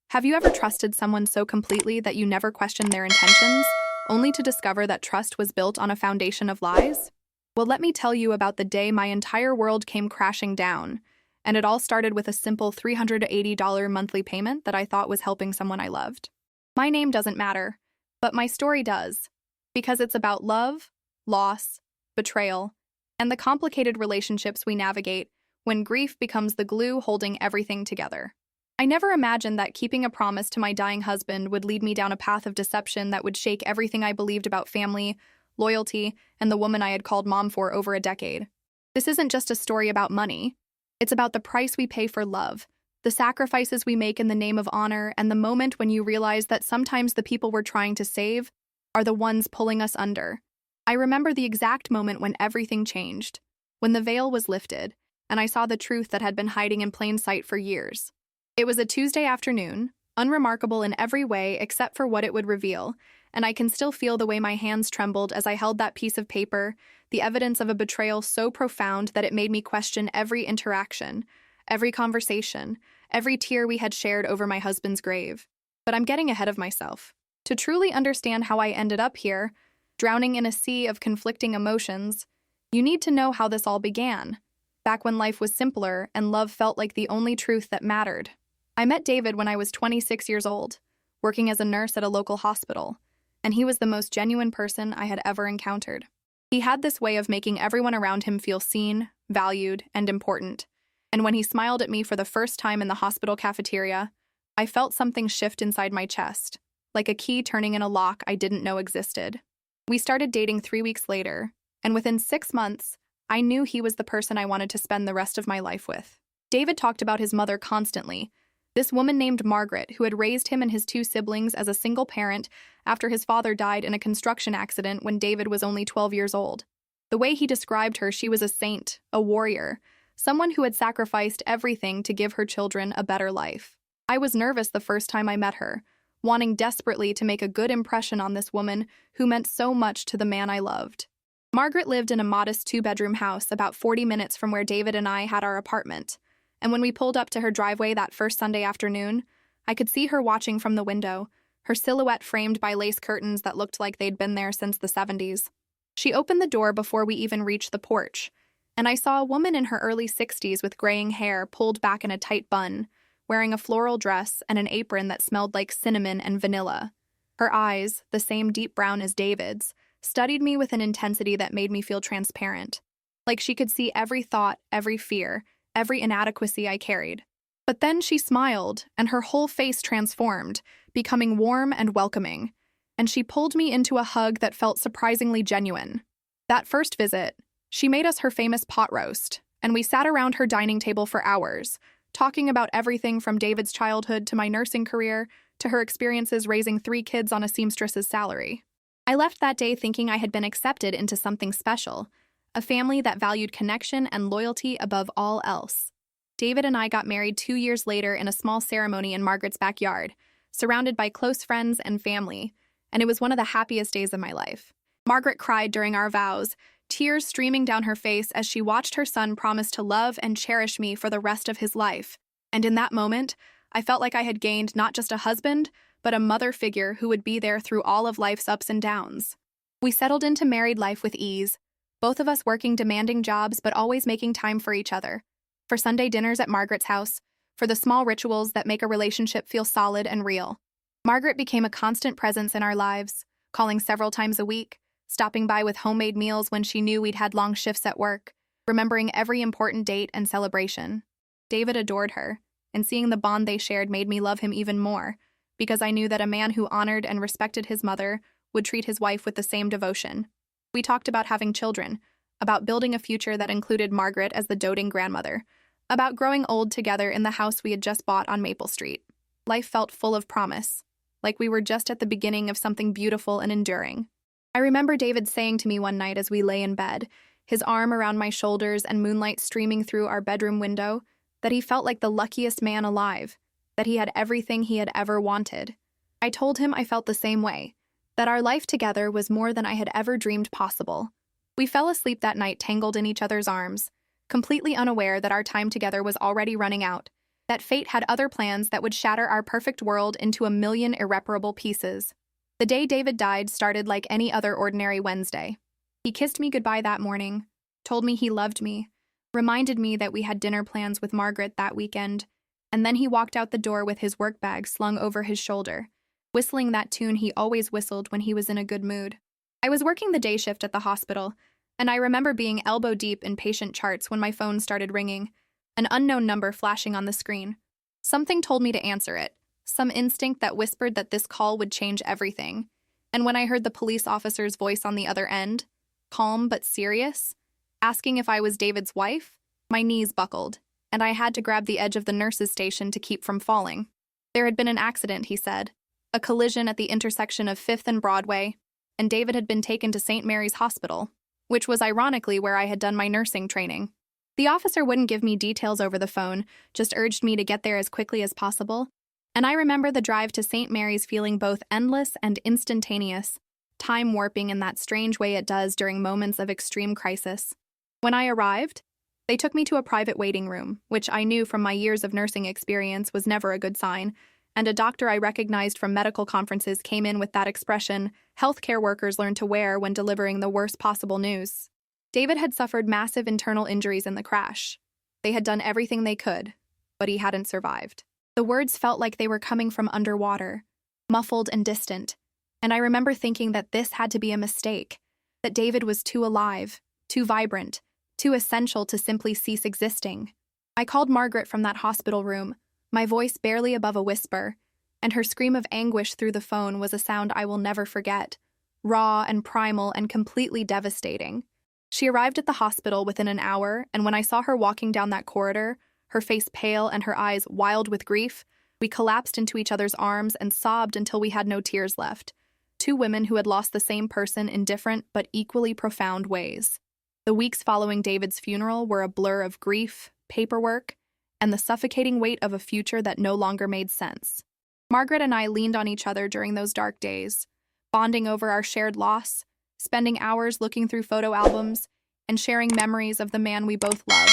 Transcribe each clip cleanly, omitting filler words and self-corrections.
Have you ever trusted someone so completely that you never questioned their intentions, only to discover that trust was built on a foundation of lies? Well, let me tell you about the day my entire world came crashing down, and it all started with a simple $380 monthly payment that I thought was helping someone I loved. My name doesn't matter, but my story does, because it's about love, loss, betrayal, and the complicated relationships we navigate when grief becomes the glue holding everything together. I never imagined that keeping a promise to my dying husband would lead me down a path of deception that would shake everything I believed about family, loyalty, and the woman I had called mom for over a decade. This isn't just a story about money. It's about the price we pay for love, the sacrifices we make in the name of honor, and the moment when you realize that sometimes the people we're trying to save are the ones pulling us under. I remember the exact moment when everything changed, when the veil was lifted, and I saw the truth that had been hiding in plain sight for years. It was a Tuesday afternoon, unremarkable in every way except for what it would reveal, and I can still feel the way my hands trembled as I held that piece of paper, the evidence of a betrayal so profound that it made me question every interaction, every conversation, every tear we had shared over my husband's grave. But I'm getting ahead of myself. To truly understand how I ended up here, drowning in a sea of conflicting emotions, you need to know how this all began, back when life was simpler and love felt like the only truth that mattered. I met David when I was 26 years old, working as a nurse at a local hospital, and he was the most genuine person I had ever encountered. He had this way of making everyone around him feel seen, valued, and important, and when he smiled at me for the first time in the hospital cafeteria, I felt something shift inside my chest, like a key turning in a lock I didn't know existed. We started dating 3 weeks later, and within 6 months, I knew he was the person I wanted to spend the rest of my life with. David talked about his mother constantly, this woman named Margaret, who had raised him and his 2 siblings as a single parent after his father died in a construction accident when David was only 12 years old. The way he described her, she was a saint, a warrior, someone who had sacrificed everything to give her children a better life. I was nervous the first time I met her, wanting desperately to make a good impression on this woman who meant so much to the man I loved. Margaret lived in a modest 2-bedroom house about 40 minutes from where David and I had our apartment, and when we pulled up to her driveway that first Sunday afternoon, I could see her watching from the window, her silhouette framed by lace curtains that looked like they'd been there since the 70s. She opened the door before we even reached the porch, and I saw a woman in her early 60s with graying hair pulled back in a tight bun, wearing a floral dress and an apron that smelled like cinnamon and vanilla. Her eyes, the same deep brown as David's, studied me with an intensity that made me feel transparent, like she could see every thought, every fear, every inadequacy I carried. But then she smiled, and her whole face transformed, becoming warm and welcoming, and she pulled me into a hug that felt surprisingly genuine. That first visit, she made us her famous pot roast, and we sat around her dining table for hours, talking about everything from David's childhood to my nursing career to her experiences raising 3 kids on a seamstress's salary. I left that day thinking I had been accepted into something special, a family that valued connection and loyalty above all else. David and I got married 2 years later in a small ceremony in Margaret's backyard, surrounded by close friends and family, and it was one of the happiest days of my life. Margaret cried during our vows, tears streaming down her face as she watched her son promise to love and cherish me for the rest of his life. And in that moment, I felt like I had gained not just a husband, but a mother figure who would be there through all of life's ups and downs. We settled into married life with ease, both of us working demanding jobs but always making time for each other. For Sunday dinners at Margaret's house, for the small rituals that make a relationship feel solid and real. Margaret became a constant presence in our lives, calling several times a week, stopping by with homemade meals when she knew we'd had long shifts at work, remembering every important date and celebration. David adored her, and seeing the bond they shared made me love him even more, because I knew that a man who honored and respected his mother would treat his wife with the same devotion. We talked about having children, about building a future that included Margaret as the doting grandmother, about growing old together in the house we had just bought on Maple Street. Life felt full of promise, like we were just at the beginning of something beautiful and enduring. I remember David saying to me one night as we lay in bed, his arm around my shoulders and moonlight streaming through our bedroom window, that he felt like the luckiest man alive, that he had everything he had ever wanted. I told him I felt the same way, that our life together was more than I had ever dreamed possible. We fell asleep that night tangled in each other's arms, completely unaware that our time together was already running out, that fate had other plans that would shatter our perfect world into a million irreparable pieces. The day David died started like any other ordinary Wednesday. He kissed me goodbye that morning, told me he loved me, reminded me that we had dinner plans with Margaret that weekend, and then he walked out the door with his work bag slung over his shoulder, whistling that tune he always whistled when he was in a good mood. I was working the day shift at the hospital, and I remember being elbow deep in patient charts when my phone started ringing, an unknown number flashing on the screen. Something told me to answer it, some instinct that whispered that this call would change everything. And when I heard the police officer's voice on the other end, calm but serious, asking if I was David's wife, my knees buckled, and I had to grab the edge of the nurse's station to keep from falling. There had been an accident, he said, a collision at the intersection of 5th and Broadway, and David had been taken to St. Mary's Hospital, which was ironically where I had done my nursing training. The officer wouldn't give me details over the phone, just urged me to get there as quickly as possible, and I remember the drive to St. Mary's feeling both endless and instantaneous, time warping in that strange way it does during moments of extreme crisis. When I arrived, they took me to a private waiting room, which I knew from my years of nursing experience was never a good sign, and a doctor I recognized from medical conferences came in with that expression healthcare workers learn to wear when delivering the worst possible news. David had suffered massive internal injuries in the crash. They had done everything they could, but he hadn't survived. The words felt like they were coming from underwater, muffled and distant, and I remember thinking that this had to be a mistake, that David was too alive, too vibrant, too essential to simply cease existing. I called Margaret from that hospital room, my voice barely above a whisper, and her scream of anguish through the phone was a sound I will never forget, raw and primal and completely devastating. She arrived at the hospital within an hour, and when I saw her walking down that corridor, her face pale and her eyes wild with grief, we collapsed into each other's arms and sobbed until we had no tears left. Two women who had lost the same person in different but equally profound ways. The weeks following David's funeral were a blur of grief, paperwork, and the suffocating weight of a future that no longer made sense. Margaret and I leaned on each other during those dark days, bonding over our shared loss, spending hours looking through photo albums, and sharing memories of the man we both loved.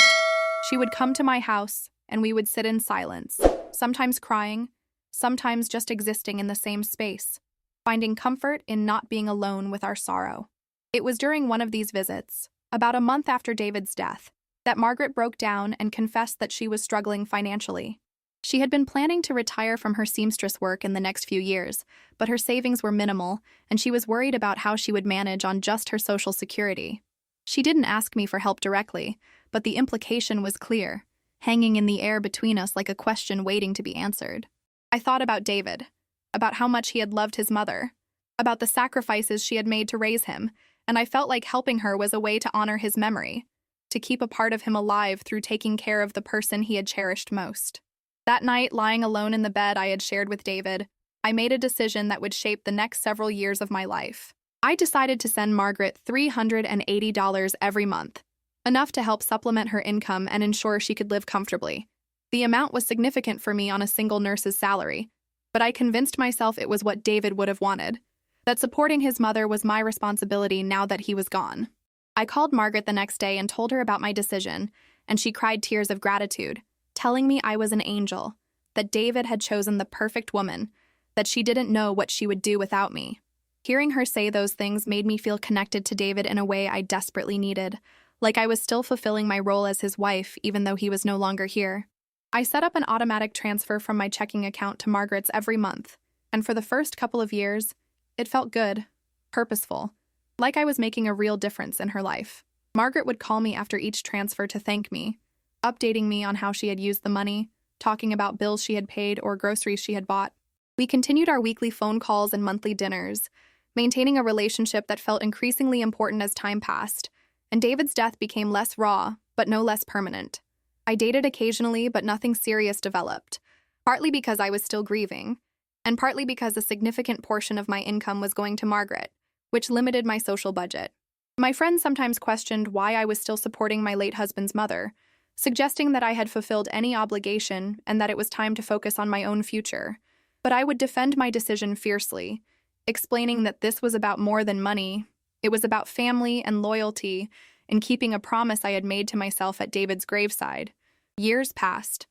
She would come to my house, and we would sit in silence, sometimes crying, sometimes just existing in the same space, finding comfort in not being alone with our sorrow. It was during one of these visits, about a month after David's death, that Margaret broke down and confessed that she was struggling financially. She had been planning to retire from her seamstress work in the next few years, but her savings were minimal, and she was worried about how she would manage on just her Social Security. She didn't ask me for help directly, but the implication was clear, hanging in the air between us like a question waiting to be answered. I thought about David, about how much he had loved his mother, about the sacrifices she had made to raise him, and I felt like helping her was a way to honor his memory, to keep a part of him alive through taking care of the person he had cherished most. That night, lying alone in the bed I had shared with David, I made a decision that would shape the next several years of my life. I decided to send Margaret $380 every month, enough to help supplement her income and ensure she could live comfortably. The amount was significant for me on a single nurse's salary, but I convinced myself it was what David would have wanted, that supporting his mother was my responsibility now that he was gone. I called Margaret the next day and told her about my decision, and she cried tears of gratitude, telling me I was an angel, that David had chosen the perfect woman, that she didn't know what she would do without me. Hearing her say those things made me feel connected to David in a way I desperately needed, like I was still fulfilling my role as his wife even though he was no longer here. I set up an automatic transfer from my checking account to Margaret's every month, and for the first couple of years, it felt good, purposeful, like I was making a real difference in her life. Margaret would call me after each transfer to thank me, updating me on how she had used the money, talking about bills she had paid or groceries she had bought. We continued our weekly phone calls and monthly dinners, maintaining a relationship that felt increasingly important as time passed, and David's death became less raw, but no less permanent. I dated occasionally, but nothing serious developed, partly because I was still grieving, and partly because a significant portion of my income was going to Margaret, which limited my social budget. My friends sometimes questioned why I was still supporting my late husband's mother, suggesting that I had fulfilled any obligation and that it was time to focus on my own future. But I would defend my decision fiercely, explaining that this was about more than money. It was about family and loyalty and keeping a promise I had made to myself at David's graveside. Years passed,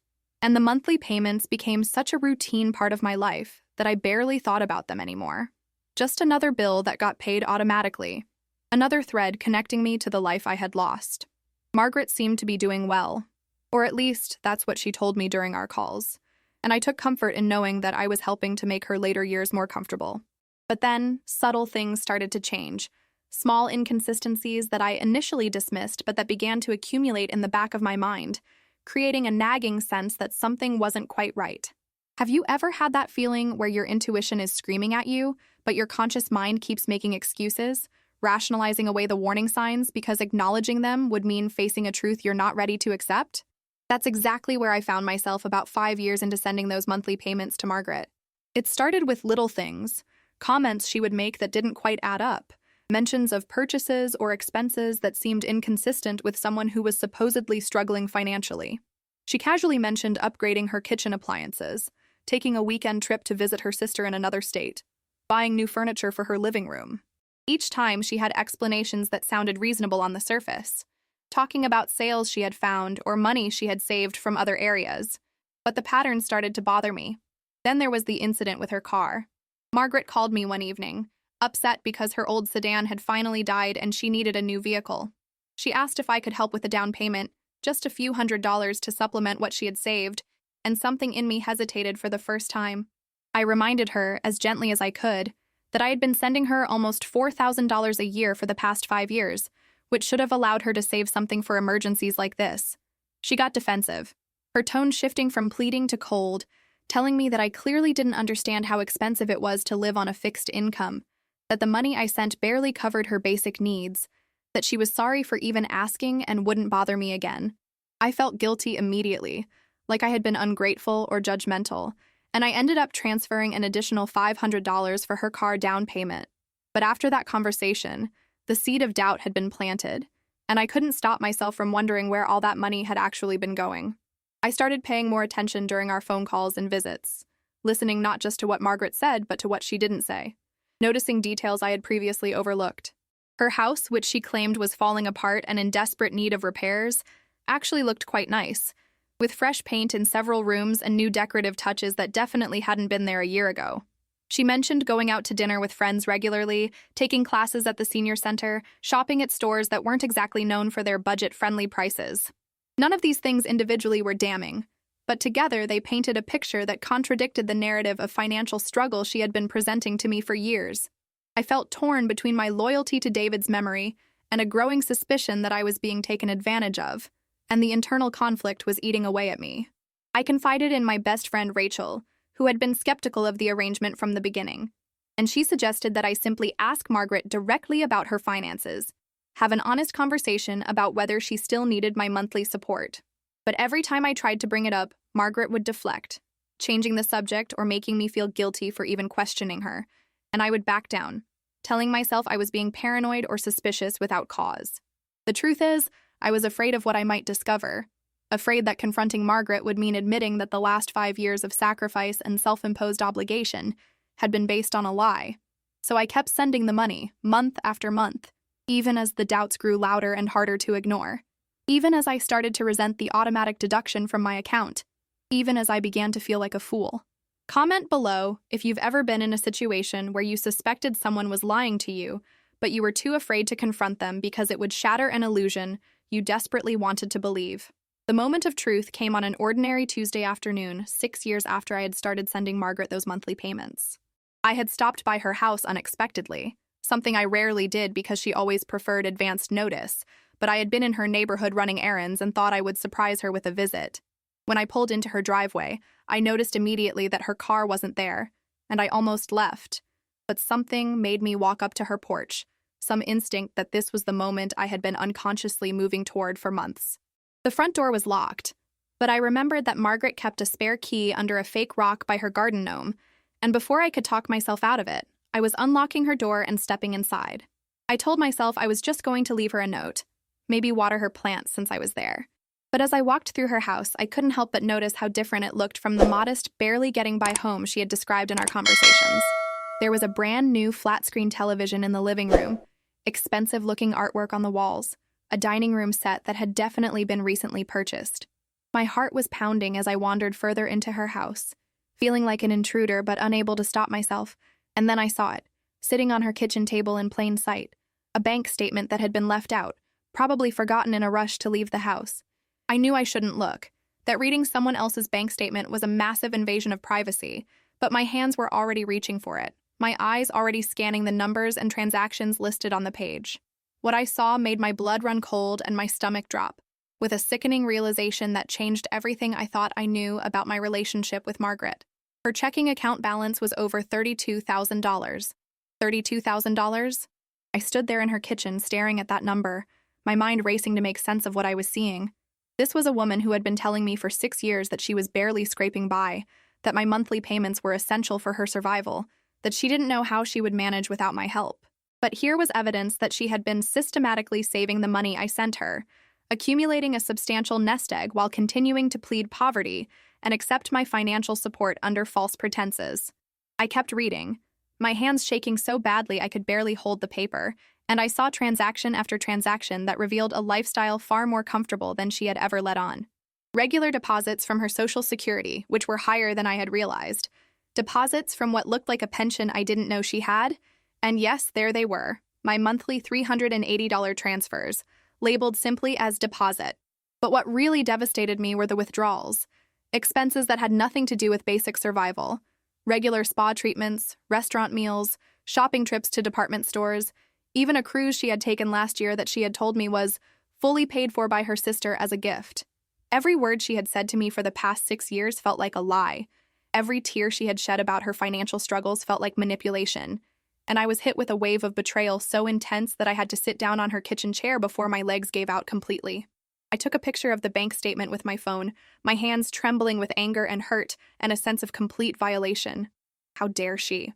And the monthly payments became such a routine part of my life that I barely thought about them anymore. Just another bill that got paid automatically. Another thread connecting me to the life I had lost. Margaret seemed to be doing well, or at least that's what she told me during our calls, and I took comfort in knowing that I was helping to make her later years more comfortable. But then, subtle things started to change. Small inconsistencies that I initially dismissed but that began to accumulate in the back of my mind, creating a nagging sense that something wasn't quite right. Have you ever had that feeling where your intuition is screaming at you, but your conscious mind keeps making excuses, rationalizing away the warning signs because acknowledging them would mean facing a truth you're not ready to accept? That's exactly where I found myself about 5 years into sending those monthly payments to Margaret. It started with little things, comments she would make that didn't quite add up, mentions of purchases or expenses that seemed inconsistent with someone who was supposedly struggling financially. She casually mentioned upgrading her kitchen appliances, taking a weekend trip to visit her sister in another state, buying new furniture for her living room. Each time she had explanations that sounded reasonable on the surface, talking about sales she had found or money she had saved from other areas. But the pattern started to bother me. Then there was the incident with her car. Margaret called me one evening, upset because her old sedan had finally died and she needed a new vehicle. She asked if I could help with the down payment, just a few $100s to supplement what she had saved, and something in me hesitated for the first time. I reminded her, as gently as I could, that I had been sending her almost $4,000 a year for the past 5 years, which should have allowed her to save something for emergencies like this. She got defensive, her tone shifting from pleading to cold, telling me that I clearly didn't understand how expensive it was to live on a fixed income, that the money I sent barely covered her basic needs, that she was sorry for even asking and wouldn't bother me again. I felt guilty immediately, like I had been ungrateful or judgmental, and I ended up transferring an additional $500 for her car down payment. But after that conversation, the seed of doubt had been planted, and I couldn't stop myself from wondering where all that money had actually been going. I started paying more attention during our phone calls and visits, listening not just to what Margaret said, but to what she didn't say, noticing details I had previously overlooked. Her house, which she claimed was falling apart and in desperate need of repairs, actually looked quite nice, with fresh paint in several rooms and new decorative touches that definitely hadn't been there a year ago. She mentioned going out to dinner with friends regularly, taking classes at the senior center, shopping at stores that weren't exactly known for their budget-friendly prices. None of these things individually were damning, but together they painted a picture that contradicted the narrative of financial struggle she had been presenting to me for years. I felt torn between my loyalty to David's memory and a growing suspicion that I was being taken advantage of, and the internal conflict was eating away at me. I confided in my best friend Rachel, who had been skeptical of the arrangement from the beginning, and she suggested that I simply ask Margaret directly about her finances, have an honest conversation about whether she still needed my monthly support. But every time I tried to bring it up, Margaret would deflect, changing the subject or making me feel guilty for even questioning her, and I would back down, telling myself I was being paranoid or suspicious without cause. The truth is, I was afraid of what I might discover, afraid that confronting Margaret would mean admitting that the last 5 years of sacrifice and self-imposed obligation had been based on a lie. So I kept sending the money, month after month, even as the doubts grew louder and harder to ignore, even as I started to resent the automatic deduction from my account, even as I began to feel like a fool. Comment below if you've ever been in a situation where you suspected someone was lying to you, but you were too afraid to confront them because it would shatter an illusion you desperately wanted to believe. The moment of truth came on an ordinary Tuesday afternoon, 6 years after I had started sending Margaret those monthly payments. I had stopped by her house unexpectedly, something I rarely did because she always preferred advanced notice, but I had been in her neighborhood running errands and thought I would surprise her with a visit. When I pulled into her driveway, I noticed immediately that her car wasn't there, and I almost left. But something made me walk up to her porch, some instinct that this was the moment I had been unconsciously moving toward for months. The front door was locked, but I remembered that Margaret kept a spare key under a fake rock by her garden gnome, and before I could talk myself out of it, I was unlocking her door and stepping inside. I told myself I was just going to leave her a note, maybe water her plants since I was there. But as I walked through her house, I couldn't help but notice how different it looked from the modest, barely getting by home she had described in our conversations. There was a brand new flat-screen television in the living room, expensive-looking artwork on the walls, a dining room set that had definitely been recently purchased. My heart was pounding as I wandered further into her house, feeling like an intruder but unable to stop myself, and then I saw it, sitting on her kitchen table in plain sight, a bank statement that had been left out, probably forgotten in a rush to leave the house. I knew I shouldn't look, that reading someone else's bank statement was a massive invasion of privacy, but my hands were already reaching for it, my eyes already scanning the numbers and transactions listed on the page. What I saw made my blood run cold and my stomach drop, with a sickening realization that changed everything I thought I knew about my relationship with Margaret. Her checking account balance was over $32,000. $32,000? I stood there in her kitchen staring at that number, my mind racing to make sense of what I was seeing. This was a woman who had been telling me for 6 years that she was barely scraping by, that my monthly payments were essential for her survival, that she didn't know how she would manage without my help. But here was evidence that she had been systematically saving the money I sent her, accumulating a substantial nest egg while continuing to plead poverty and accept my financial support under false pretenses. I kept reading, my hands shaking so badly I could barely hold the paper, and I saw transaction after transaction that revealed a lifestyle far more comfortable than she had ever let on. Regular deposits from her Social Security, which were higher than I had realized. Deposits from what looked like a pension I didn't know she had. And yes, there they were, my monthly $380 transfers, labeled simply as deposit. But what really devastated me were the withdrawals. Expenses that had nothing to do with basic survival. Regular spa treatments, restaurant meals, shopping trips to department stores, even a cruise she had taken last year that she had told me was fully paid for by her sister as a gift. Every word she had said to me for the past 6 years felt like a lie. Every tear she had shed about her financial struggles felt like manipulation. And I was hit with a wave of betrayal so intense that I had to sit down on her kitchen chair before my legs gave out completely. I took a picture of the bank statement with my phone, my hands trembling with anger and hurt and a sense of complete violation. How dare she?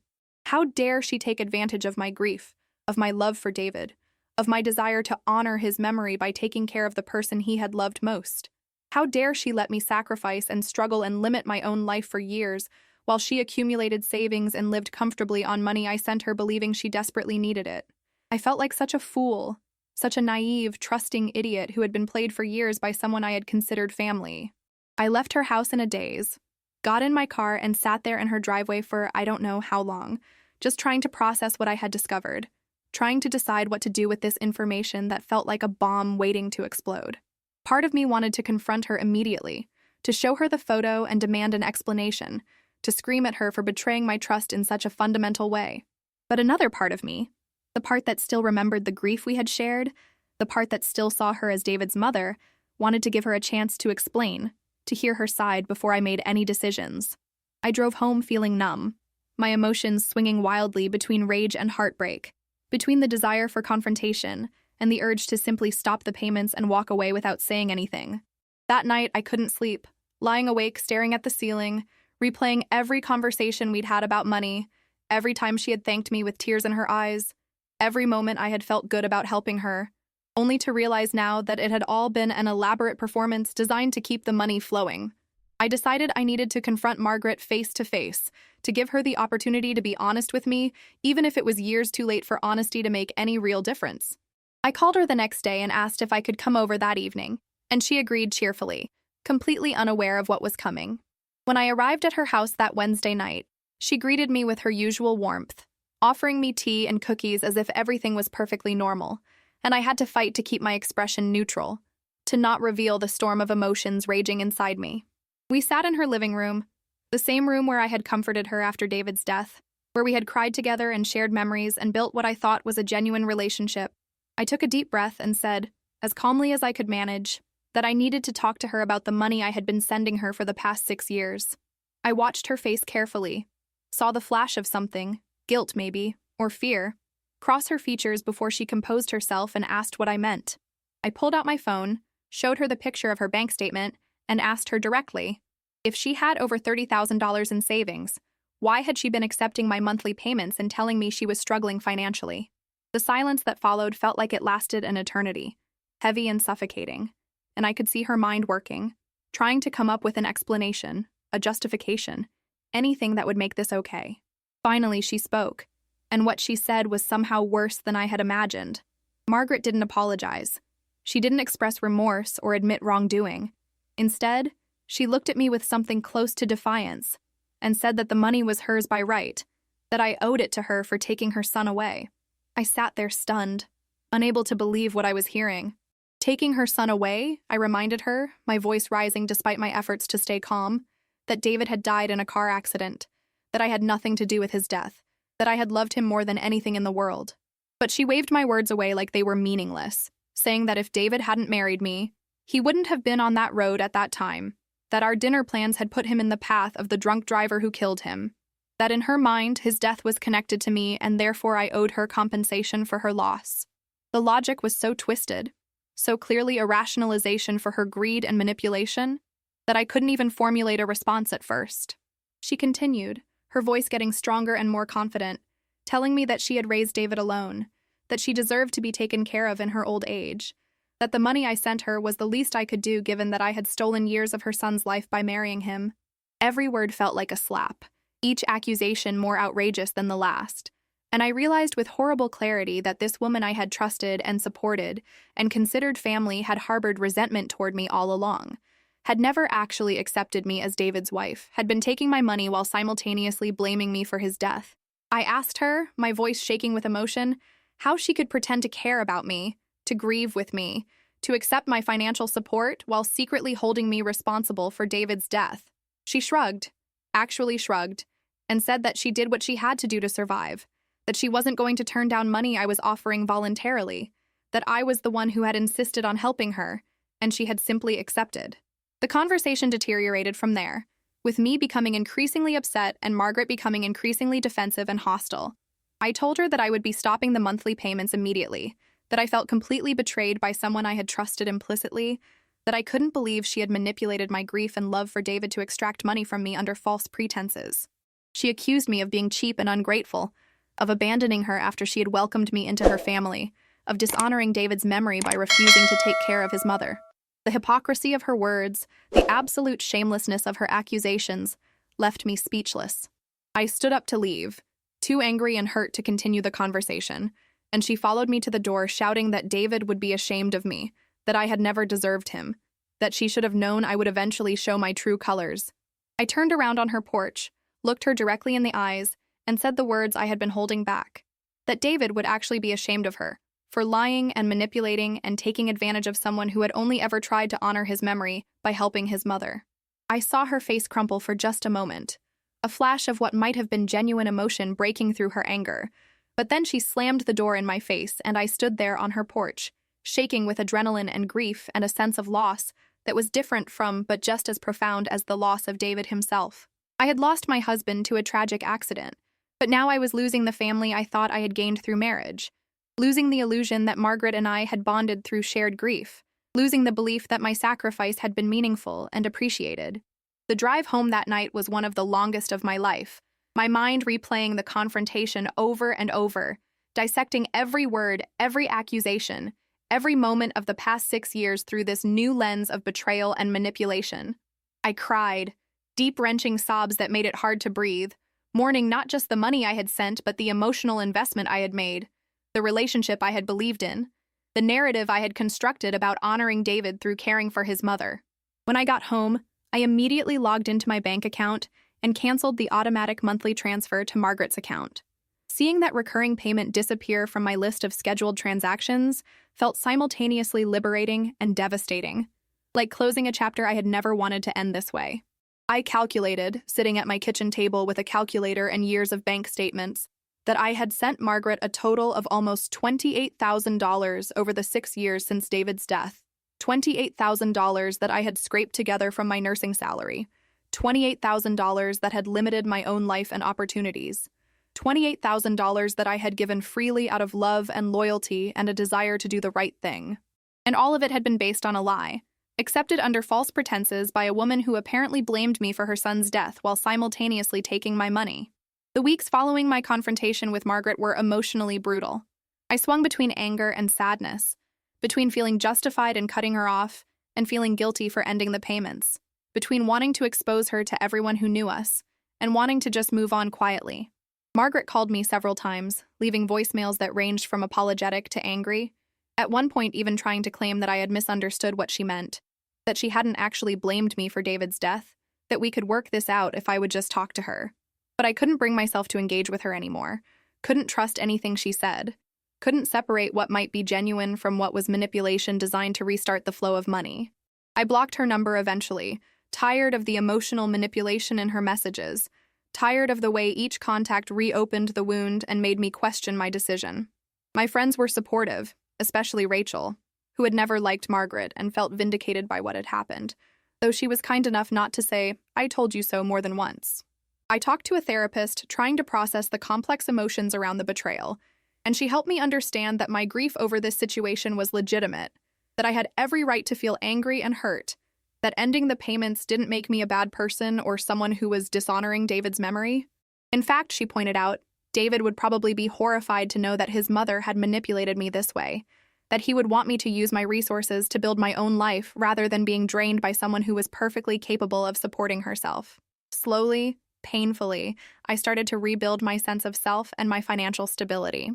How dare she take advantage of my grief, of my love for David, of my desire to honor his memory by taking care of the person he had loved most? How dare she let me sacrifice and struggle and limit my own life for years while she accumulated savings and lived comfortably on money I sent her believing she desperately needed it? I felt like such a fool, such a naive, trusting idiot who had been played for years by someone I had considered family. I left her house in a daze, got in my car and sat there in her driveway for I don't know how long, just trying to process what I had discovered, trying to decide what to do with this information that felt like a bomb waiting to explode. Part of me wanted to confront her immediately, to show her the photo and demand an explanation, to scream at her for betraying my trust in such a fundamental way. But another part of me, the part that still remembered the grief we had shared, the part that still saw her as David's mother, wanted to give her a chance to explain, to hear her side before I made any decisions. I drove home feeling numb, my emotions swinging wildly between rage and heartbreak, between the desire for confrontation and the urge to simply stop the payments and walk away without saying anything. That night, I couldn't sleep, lying awake staring at the ceiling, replaying every conversation we'd had about money, every time she had thanked me with tears in her eyes, every moment I had felt good about helping her, only to realize now that it had all been an elaborate performance designed to keep the money flowing. I decided I needed to confront Margaret face to face, to give her the opportunity to be honest with me, even if it was years too late for honesty to make any real difference. I called her the next day and asked if I could come over that evening, and she agreed cheerfully, completely unaware of what was coming. When I arrived at her house that Wednesday night, she greeted me with her usual warmth, offering me tea and cookies as if everything was perfectly normal, and I had to fight to keep my expression neutral, to not reveal the storm of emotions raging inside me. We sat in her living room, the same room where I had comforted her after David's death, where we had cried together and shared memories and built what I thought was a genuine relationship. I took a deep breath and said, as calmly as I could manage, that I needed to talk to her about the money I had been sending her for the past 6 years. I watched her face carefully, saw the flash of something, guilt maybe, or fear, cross her features before she composed herself and asked what I meant. I pulled out my phone, showed her the picture of her bank statement, and asked her directly, if she had over $30,000 in savings, why had she been accepting my monthly payments and telling me she was struggling financially? The silence that followed felt like it lasted an eternity, heavy and suffocating, and I could see her mind working, trying to come up with an explanation, a justification, anything that would make this okay. Finally, she spoke, and what she said was somehow worse than I had imagined. Margaret didn't apologize. She didn't express remorse or admit wrongdoing. Instead, she looked at me with something close to defiance and said that the money was hers by right, that I owed it to her for taking her son away. I sat there stunned, unable to believe what I was hearing. Taking her son away, I reminded her, my voice rising despite my efforts to stay calm, that David had died in a car accident, that I had nothing to do with his death, that I had loved him more than anything in the world. But she waved my words away like they were meaningless, saying that if David hadn't married me, he wouldn't have been on that road at that time, that our dinner plans had put him in the path of the drunk driver who killed him, that in her mind his death was connected to me and therefore I owed her compensation for her loss. The logic was so twisted, so clearly a rationalization for her greed and manipulation, that I couldn't even formulate a response at first. She continued, her voice getting stronger and more confident, telling me that she had raised David alone, that she deserved to be taken care of in her old age, that the money I sent her was the least I could do given that I had stolen years of her son's life by marrying him. Every word felt like a slap, each accusation more outrageous than the last, and I realized with horrible clarity that this woman I had trusted and supported and considered family had harbored resentment toward me all along, had never actually accepted me as David's wife, had been taking my money while simultaneously blaming me for his death. I asked her, my voice shaking with emotion, how she could pretend to care about me, to grieve with me, to accept my financial support while secretly holding me responsible for David's death. She shrugged, actually shrugged, and said that she did what she had to do to survive, that she wasn't going to turn down money I was offering voluntarily, that I was the one who had insisted on helping her, and she had simply accepted. The conversation deteriorated from there, with me becoming increasingly upset and Margaret becoming increasingly defensive and hostile. I told her that I would be stopping the monthly payments immediately, that I felt completely betrayed by someone I had trusted implicitly, that I couldn't believe she had manipulated my grief and love for David to extract money from me under false pretenses. She accused me of being cheap and ungrateful, of abandoning her after she had welcomed me into her family, of dishonoring David's memory by refusing to take care of his mother. The hypocrisy of her words, the absolute shamelessness of her accusations, left me speechless. I stood up to leave, too angry and hurt to continue the conversation, and she followed me to the door shouting that David would be ashamed of me, that I had never deserved him, that she should have known I would eventually show my true colors. I turned around on her porch, looked her directly in the eyes, and said the words I had been holding back, that David would actually be ashamed of her, for lying and manipulating and taking advantage of someone who had only ever tried to honor his memory by helping his mother. I saw her face crumple for just a moment, a flash of what might have been genuine emotion breaking through her anger, but then she slammed the door in my face and I stood there on her porch, shaking with adrenaline and grief and a sense of loss that was different from but just as profound as the loss of David himself. I had lost my husband to a tragic accident, but now I was losing the family I thought I had gained through marriage, losing the illusion that Margaret and I had bonded through shared grief, losing the belief that my sacrifice had been meaningful and appreciated. The drive home that night was one of the longest of my life, my mind replaying the confrontation over and over, dissecting every word, every accusation, every moment of the past 6 years through this new lens of betrayal and manipulation. I cried, deep wrenching sobs that made it hard to breathe, mourning not just the money I had sent but the emotional investment I had made, the relationship I had believed in, the narrative I had constructed about honoring David through caring for his mother. When I got home, I immediately logged into my bank account and canceled the automatic monthly transfer to Margaret's account. Seeing that recurring payment disappear from my list of scheduled transactions felt simultaneously liberating and devastating, like closing a chapter I had never wanted to end this way. I calculated, sitting at my kitchen table with a calculator and years of bank statements, that I had sent Margaret a total of almost $28,000 over the 6 years since David's death. $28,000 that I had scraped together from my nursing salary. $28,000 that had limited my own life and opportunities. $28,000 that I had given freely out of love and loyalty and a desire to do the right thing. And all of it had been based on a lie, accepted under false pretenses by a woman who apparently blamed me for her son's death while simultaneously taking my money. The weeks following my confrontation with Margaret were emotionally brutal. I swung between anger and sadness, between feeling justified in cutting her off and feeling guilty for ending the payments, between wanting to expose her to everyone who knew us and wanting to just move on quietly. Margaret called me several times, leaving voicemails that ranged from apologetic to angry, at one point even trying to claim that I had misunderstood what she meant, that she hadn't actually blamed me for David's death, that we could work this out if I would just talk to her. But I couldn't bring myself to engage with her anymore, couldn't trust anything she said, couldn't separate what might be genuine from what was manipulation designed to restart the flow of money. I blocked her number eventually, tired of the emotional manipulation in her messages, tired of the way each contact reopened the wound and made me question my decision. My friends were supportive, especially Rachel, who had never liked Margaret and felt vindicated by what had happened, though she was kind enough not to say, "I told you so," more than once. I talked to a therapist trying to process the complex emotions around the betrayal, and she helped me understand that my grief over this situation was legitimate, that I had every right to feel angry and hurt, that ending the payments didn't make me a bad person or someone who was dishonoring David's memory. In fact, she pointed out, David would probably be horrified to know that his mother had manipulated me this way, that he would want me to use my resources to build my own life rather than being drained by someone who was perfectly capable of supporting herself. Slowly, painfully, I started to rebuild my sense of self and my financial stability.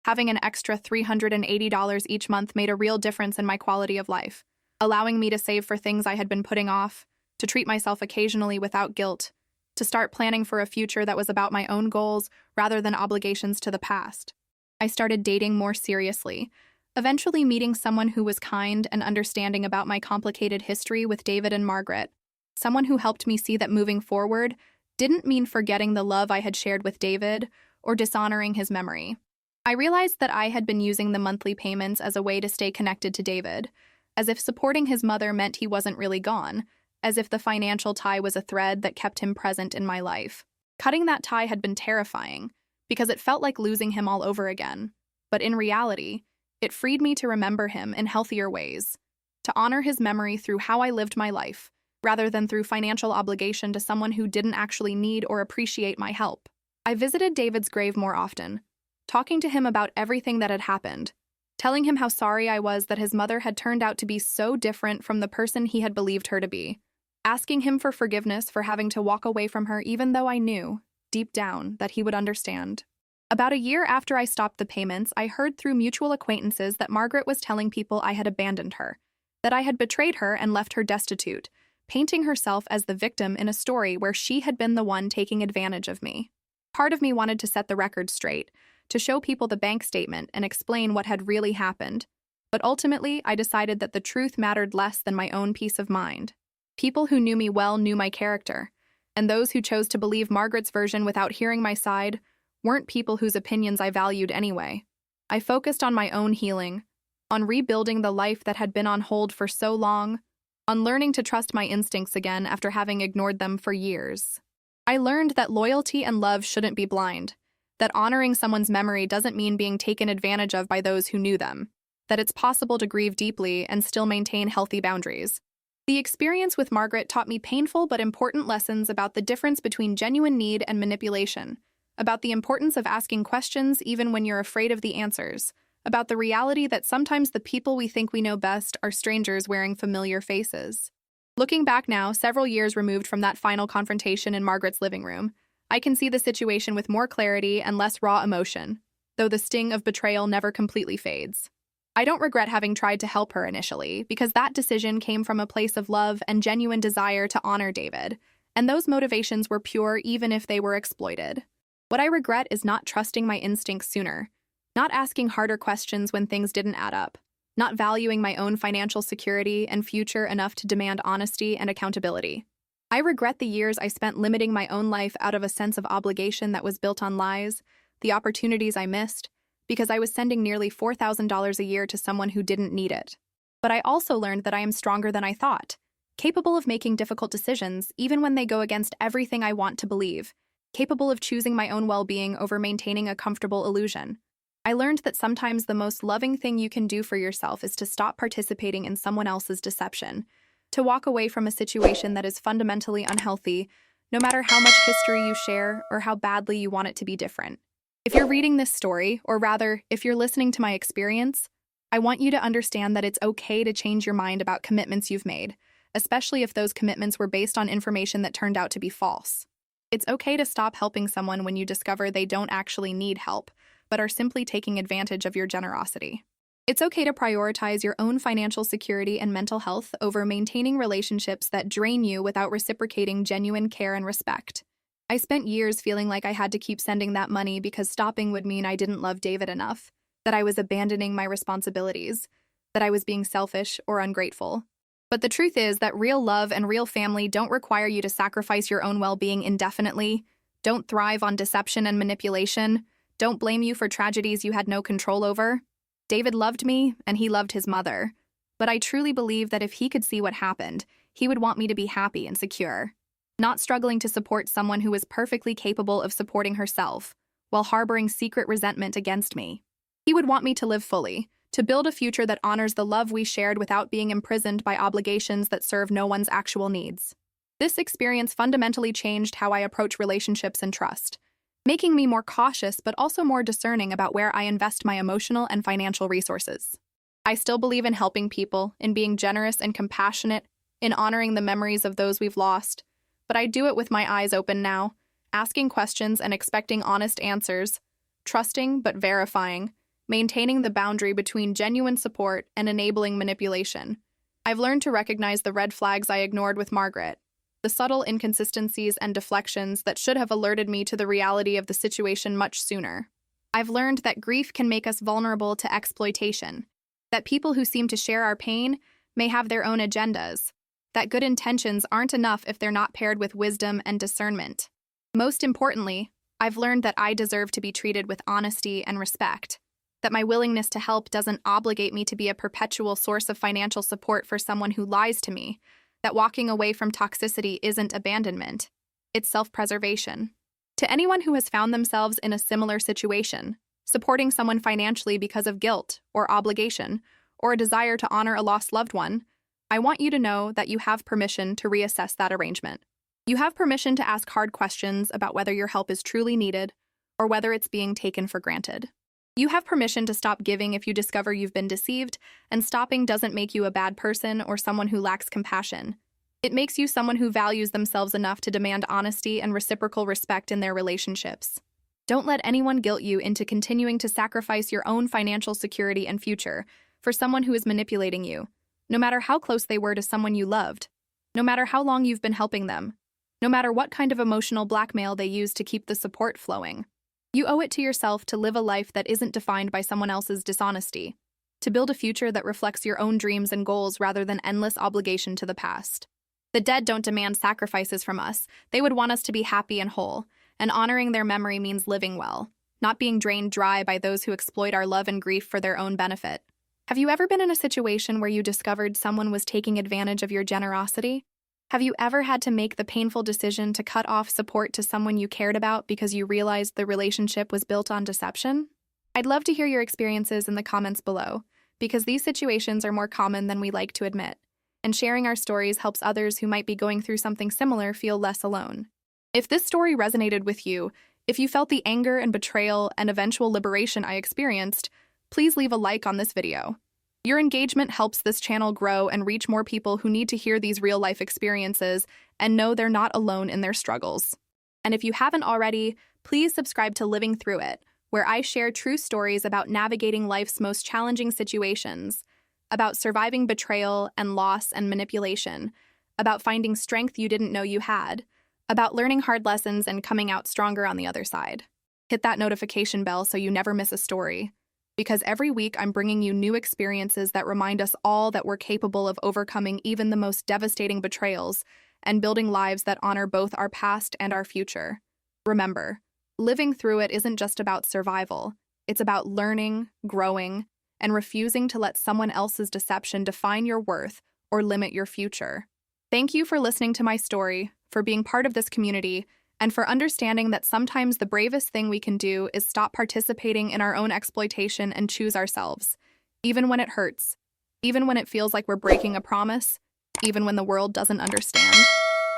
Having an extra $380 each month made a real difference in my quality of life, allowing me to save for things I had been putting off, to treat myself occasionally without guilt, to start planning for a future that was about my own goals rather than obligations to the past. I started dating more seriously, eventually meeting someone who was kind and understanding about my complicated history with David and Margaret, someone who helped me see that moving forward didn't mean forgetting the love I had shared with David or dishonoring his memory. I realized that I had been using the monthly payments as a way to stay connected to David, as if supporting his mother meant he wasn't really gone, as if the financial tie was a thread that kept him present in my life. Cutting that tie had been terrifying, because it felt like losing him all over again. But in reality, it freed me to remember him in healthier ways, to honor his memory through how I lived my life, rather than through financial obligation to someone who didn't actually need or appreciate my help. I visited David's grave more often, talking to him about everything that had happened, telling him how sorry I was that his mother had turned out to be so different from the person he had believed her to be, asking him for forgiveness for having to walk away from her even though I knew, deep down, that he would understand. About a year after I stopped the payments, I heard through mutual acquaintances that Margaret was telling people I had abandoned her, that I had betrayed her and left her destitute, painting herself as the victim in a story where she had been the one taking advantage of me. Part of me wanted to set the record straight, to show people the bank statement and explain what had really happened, but ultimately I decided that the truth mattered less than my own peace of mind. People who knew me well knew my character, and those who chose to believe Margaret's version without hearing my side weren't people whose opinions I valued anyway. I focused on my own healing, on rebuilding the life that had been on hold for so long, on learning to trust my instincts again after having ignored them for years. I learned that loyalty and love shouldn't be blind, that honoring someone's memory doesn't mean being taken advantage of by those who knew them, that it's possible to grieve deeply and still maintain healthy boundaries. The experience with Margaret taught me painful but important lessons about the difference between genuine need and manipulation, about the importance of asking questions even when you're afraid of the answers, about the reality that sometimes the people we think we know best are strangers wearing familiar faces. Looking back now, several years removed from that final confrontation in Margaret's living room, I can see the situation with more clarity and less raw emotion, though the sting of betrayal never completely fades. I don't regret having tried to help her initially, because that decision came from a place of love and genuine desire to honor David, and those motivations were pure even if they were exploited. What I regret is not trusting my instincts sooner, not asking harder questions when things didn't add up, not valuing my own financial security and future enough to demand honesty and accountability. I regret the years I spent limiting my own life out of a sense of obligation that was built on lies, the opportunities I missed, because I was sending nearly $4,000 a year to someone who didn't need it. But I also learned that I am stronger than I thought, capable of making difficult decisions even when they go against everything I want to believe, capable of choosing my own well-being over maintaining a comfortable illusion. I learned that sometimes the most loving thing you can do for yourself is to stop participating in someone else's deception, to walk away from a situation that is fundamentally unhealthy, no matter how much history you share or how badly you want it to be different. If you're reading this story, or rather, if you're listening to my experience, I want you to understand that it's okay to change your mind about commitments you've made, especially if those commitments were based on information that turned out to be false. It's okay to stop helping someone when you discover they don't actually need help, but are simply taking advantage of your generosity. It's okay to prioritize your own financial security and mental health over maintaining relationships that drain you without reciprocating genuine care and respect. I spent years feeling like I had to keep sending that money because stopping would mean I didn't love David enough, that I was abandoning my responsibilities, that I was being selfish or ungrateful. But the truth is that real love and real family don't require you to sacrifice your own well-being indefinitely, don't thrive on deception and manipulation, don't blame you for tragedies you had no control over. David loved me, and he loved his mother. But I truly believe that if he could see what happened, he would want me to be happy and secure, not struggling to support someone who is perfectly capable of supporting herself, while harboring secret resentment against me. He would want me to live fully, to build a future that honors the love we shared without being imprisoned by obligations that serve no one's actual needs. This experience fundamentally changed how I approach relationships and trust, making me more cautious but also more discerning about where I invest my emotional and financial resources. I still believe in helping people, in being generous and compassionate, in honoring the memories of those we've lost, but I do it with my eyes open now, asking questions and expecting honest answers, trusting but verifying, maintaining the boundary between genuine support and enabling manipulation. I've learned to recognize the red flags I ignored with Margaret, the subtle inconsistencies and deflections that should have alerted me to the reality of the situation much sooner. I've learned that grief can make us vulnerable to exploitation, that people who seem to share our pain may have their own agendas, that good intentions aren't enough if they're not paired with wisdom and discernment. Most importantly, I've learned that I deserve to be treated with honesty and respect, that my willingness to help doesn't obligate me to be a perpetual source of financial support for someone who lies to me, that walking away from toxicity isn't abandonment, it's self-preservation. To anyone who has found themselves in a similar situation, supporting someone financially because of guilt or obligation, or a desire to honor a lost loved one, I want you to know that you have permission to reassess that arrangement. You have permission to ask hard questions about whether your help is truly needed or whether it's being taken for granted. You have permission to stop giving if you discover you've been deceived, and stopping doesn't make you a bad person or someone who lacks compassion. It makes you someone who values themselves enough to demand honesty and reciprocal respect in their relationships. Don't let anyone guilt you into continuing to sacrifice your own financial security and future for someone who is manipulating you, no matter how close they were to someone you loved, no matter how long you've been helping them, no matter what kind of emotional blackmail they use to keep the support flowing. You owe it to yourself to live a life that isn't defined by someone else's dishonesty, to build a future that reflects your own dreams and goals rather than endless obligation to the past. The dead don't demand sacrifices from us. They would want us to be happy and whole, and honoring their memory means living well, not being drained dry by those who exploit our love and grief for their own benefit. Have you ever been in a situation where you discovered someone was taking advantage of your generosity? Have you ever had to make the painful decision to cut off support to someone you cared about because you realized the relationship was built on deception? I'd love to hear your experiences in the comments below, because these situations are more common than we like to admit, and sharing our stories helps others who might be going through something similar feel less alone. If this story resonated with you, if you felt the anger and betrayal and eventual liberation I experienced, please leave a like on this video. Your engagement helps this channel grow and reach more people who need to hear these real-life experiences and know they're not alone in their struggles. And if you haven't already, please subscribe to Living Through It, where I share true stories about navigating life's most challenging situations, about surviving betrayal and loss and manipulation, about finding strength you didn't know you had, about learning hard lessons and coming out stronger on the other side. Hit that notification bell so you never miss a story, because every week I'm bringing you new experiences that remind us all that we're capable of overcoming even the most devastating betrayals and building lives that honor both our past and our future. Remember, living through it isn't just about survival. It's about learning, growing, and refusing to let someone else's deception define your worth or limit your future. Thank you for listening to my story, for being part of this community, and for understanding that sometimes the bravest thing we can do is stop participating in our own exploitation and choose ourselves, even when it hurts, even when it feels like we're breaking a promise, even when the world doesn't understand.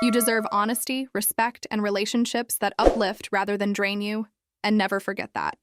You deserve honesty, respect, and relationships that uplift rather than drain you, and never forget that.